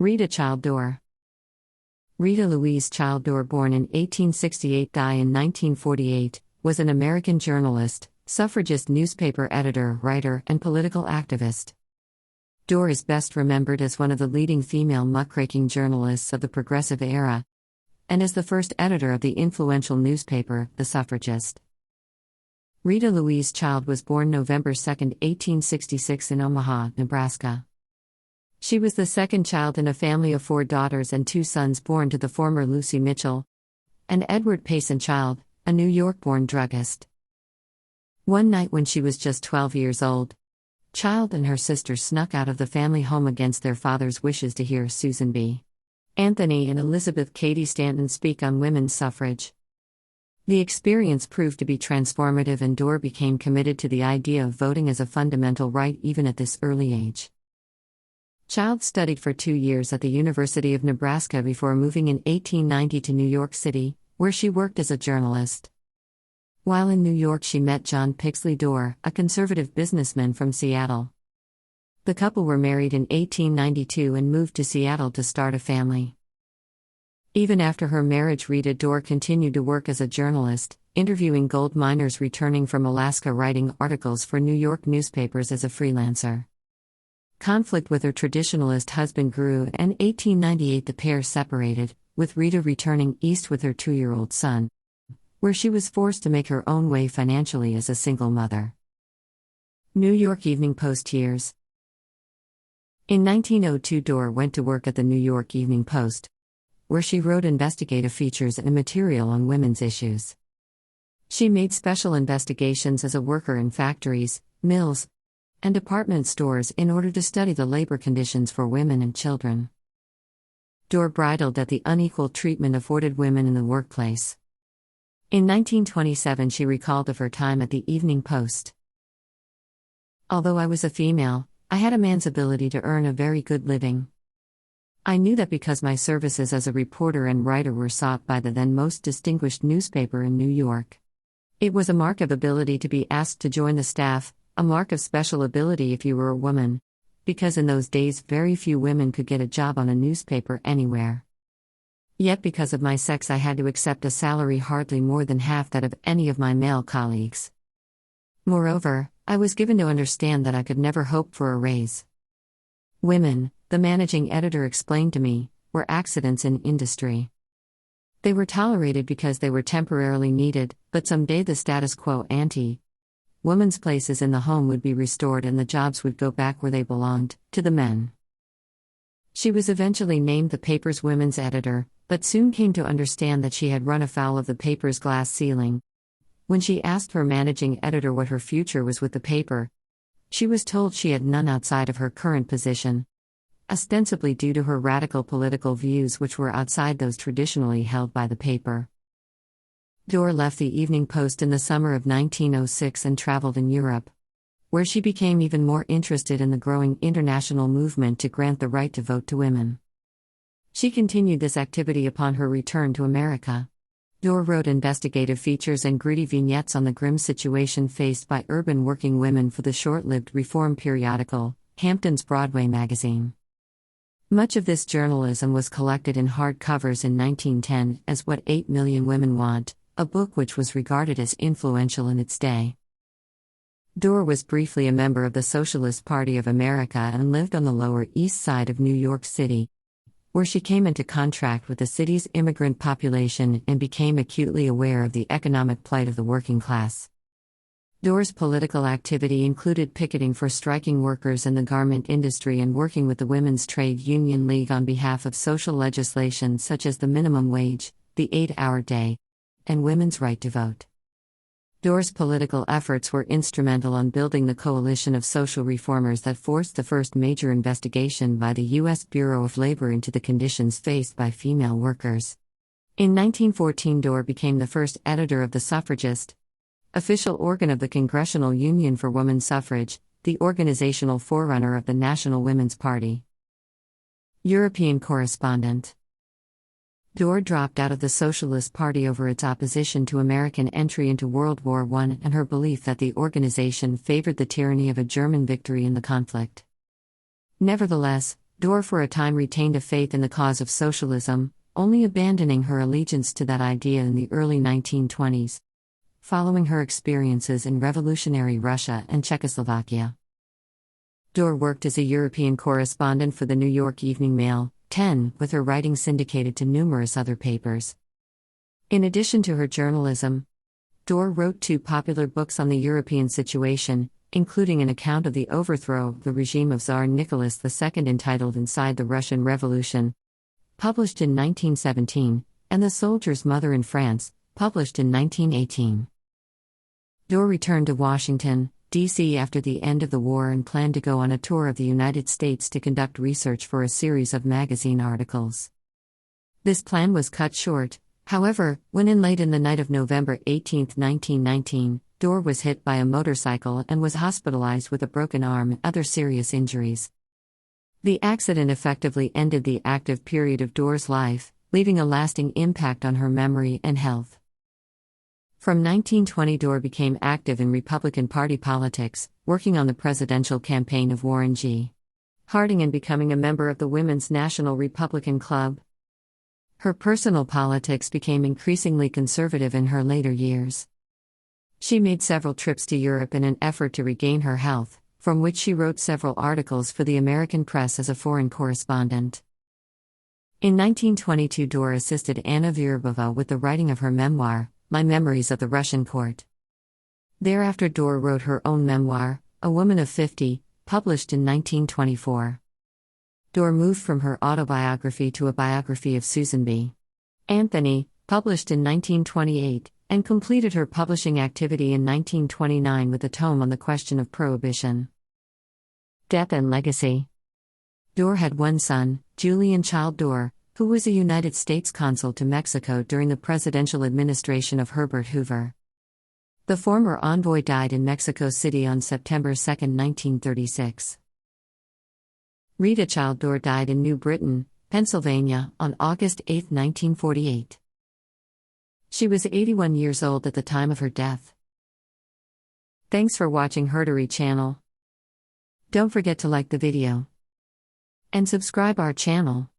Rheta Childe Dorr. Rheta Louise Childe Dorr, born in 1868, died in 1948, was an American journalist, suffragist newspaper editor, writer, and political activist. Dorr is best remembered as one of the leading female muckraking journalists of the Progressive era, and as the first editor of the influential newspaper, The Suffragist. Rheta Louise Childe was born November 2, 1866 in Omaha, Nebraska. She was the second child in a family of 4 daughters and 2 sons born to the former Lucy Mitchell and Edward Payson Childe, a New York-born druggist. One night when she was just 12 years old, Childe and her sister snuck out of the family home against their father's wishes to hear Susan B. Anthony and Elizabeth Cady Stanton speak on women's suffrage. The experience proved to be transformative, and Dorr became committed to the idea of voting as a fundamental right even at this early age. Childe studied for 2 years at the University of Nebraska before moving in 1890 to New York City, where she worked as a journalist. While in New York, she met John Pixley Dorr, a conservative businessman from Seattle. The couple were married in 1892 and moved to Seattle to start a family. Even after her marriage, Rheta Dorr continued to work as a journalist, interviewing gold miners returning from Alaska, writing articles for New York newspapers as a freelancer. Conflict with her traditionalist husband grew, and in 1898 the pair separated, with Rheta returning east with her 2-year-old son, where she was forced to make her own way financially as a single mother. New York Evening Post years. In 1902, Dorr went to work at the New York Evening Post, where she wrote investigative features and material on women's issues. She made special investigations as a worker in factories, mills, and department stores in order to study the labor conditions for women and children. Dorr bridled at the unequal treatment afforded women in the workplace. In 1927, she recalled of her time at the Evening Post. "Although I was a female, I had a man's ability to earn a very good living. I knew that because my services as a reporter and writer were sought by the then most distinguished newspaper in New York. It was a mark of ability to be asked to join the staff, a mark of special ability if you were a woman, because in those days very few women could get a job on a newspaper anywhere. Yet because of my sex I had to accept a salary hardly more than half that of any of my male colleagues. Moreover, I was given to understand that I could never hope for a raise. Women," the managing editor explained to me, "were accidents in industry. They were tolerated because they were temporarily needed, but someday the status quo ante, women's places in the home, would be restored and the jobs would go back where they belonged, to the men." She was eventually named the paper's women's editor, but soon came to understand that she had run afoul of the paper's glass ceiling. When she asked her managing editor what her future was with the paper, she was told she had none outside of her current position, ostensibly due to her radical political views which were outside those traditionally held by the paper. Dorr left the Evening Post in the summer of 1906 and traveled in Europe, where she became even more interested in the growing international movement to grant the right to vote to women. She continued this activity upon her return to America. Dorr wrote investigative features and gritty vignettes on the grim situation faced by urban working women for the short-lived reform periodical, Hampton's Broadway magazine. Much of this journalism was collected in hardcovers in 1910 as What 8 Million Women Want, a book which was regarded as influential in its day. Dorr was briefly a member of the Socialist Party of America and lived on the Lower East Side of New York City, where she came into contact with the city's immigrant population and became acutely aware of the economic plight of the working class. Dorr's political activity included picketing for striking workers in the garment industry and working with the Women's Trade Union League on behalf of social legislation such as the minimum wage, the 8-hour day, and women's right to vote. Dorr's political efforts were instrumental in building the coalition of social reformers that forced the first major investigation by the U.S. Bureau of Labor into the conditions faced by female workers. In 1914, Dorr became the first editor of The Suffragist, official organ of the Congressional Union for Women's Suffrage, the organizational forerunner of the National Women's Party. European correspondent. Dorr dropped out of the Socialist Party over its opposition to American entry into World War I and her belief that the organization favored the tyranny of a German victory in the conflict. Nevertheless, Dorr for a time retained a faith in the cause of socialism, only abandoning her allegiance to that idea in the early 1920s, following her experiences in revolutionary Russia and Czechoslovakia. Dorr worked as a European correspondent for the New York Evening Mail, 10, with her writing syndicated to numerous other papers. In addition to her journalism, Dorr wrote 2 popular books on the European situation, including an account of the overthrow of the regime of Tsar Nicholas II entitled Inside the Russian Revolution, published in 1917, and The Soldier's Mother in France, published in 1918. Dorr returned to Washington, D.C. after the end of the war and planned to go on a tour of the United States to conduct research for a series of magazine articles. This plan was cut short, however, when late in the night of November 18, 1919, Dorr was hit by a motorcycle and was hospitalized with a broken arm and other serious injuries. The accident effectively ended the active period of Dorr's life, leaving a lasting impact on her memory and health. From 1920, Dorr became active in Republican Party politics, working on the presidential campaign of Warren G. Harding and becoming a member of the Women's National Republican Club. Her personal politics became increasingly conservative in her later years. She made several trips to Europe in an effort to regain her health, from which she wrote several articles for the American press as a foreign correspondent. In 1922, Dorr assisted Anna Vyrbova with the writing of her memoir, My Memories of the Russian Court. Thereafter, Dorr wrote her own memoir, A Woman of 50, published in 1924. Dorr moved from her autobiography to a biography of Susan B. Anthony, published in 1928, and completed her publishing activity in 1929 with a tome on the question of prohibition. Death and legacy. Dorr had one son, Rheta Childe Dorr, who was a United States consul to Mexico during the presidential administration of Herbert Hoover. The former envoy died in Mexico City on September 2, 1936. Rheta Childe Dorr died in New Britain, Pennsylvania, on August 8, 1948. She was 81 years old at the time of her death. Thanks for watching HerStory channel. Don't forget to like the video and subscribe our channel.